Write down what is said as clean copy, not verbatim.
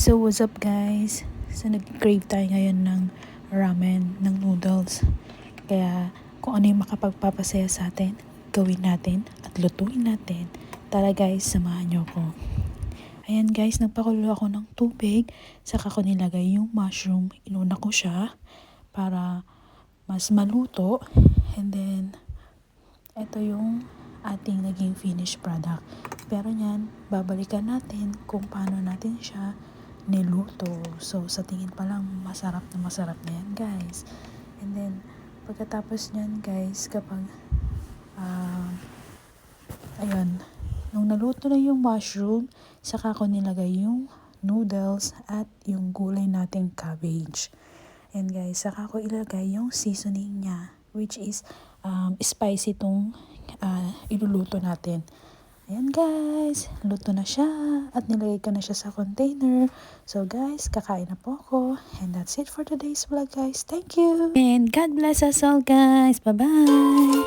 So what's up guys? So nag-crave tayo ngayon ng ramen, ng noodles. Kaya kung ano yung makapagpapasaya sa atin, gawin natin at lutuin natin. Tara guys, samahan niyo ko. Ayan guys, nagpakulo ako ng tubig. Saka ko nilagay yung mushroom. Inuna ko siya para mas maluto. And then, ito yung ating naging finished product. Pero yan, babalikan natin kung paano natin siya niluto. So, sa tingin pa lang, masarap na yan, guys. And then, pagkatapos nyan, guys, kapag, ayun, nung naluto na yung mushroom, saka ko nilagay yung noodles at yung gulay nating cabbage. And guys, saka ko ilagay yung seasoning niya, which is spicy tong iluluto natin. Ayan guys, luto na siya at nilagay ko na siya sa container. So guys, kakain na po ako. And that's it for today's vlog guys. Thank you! And God bless us all guys. Bye-bye!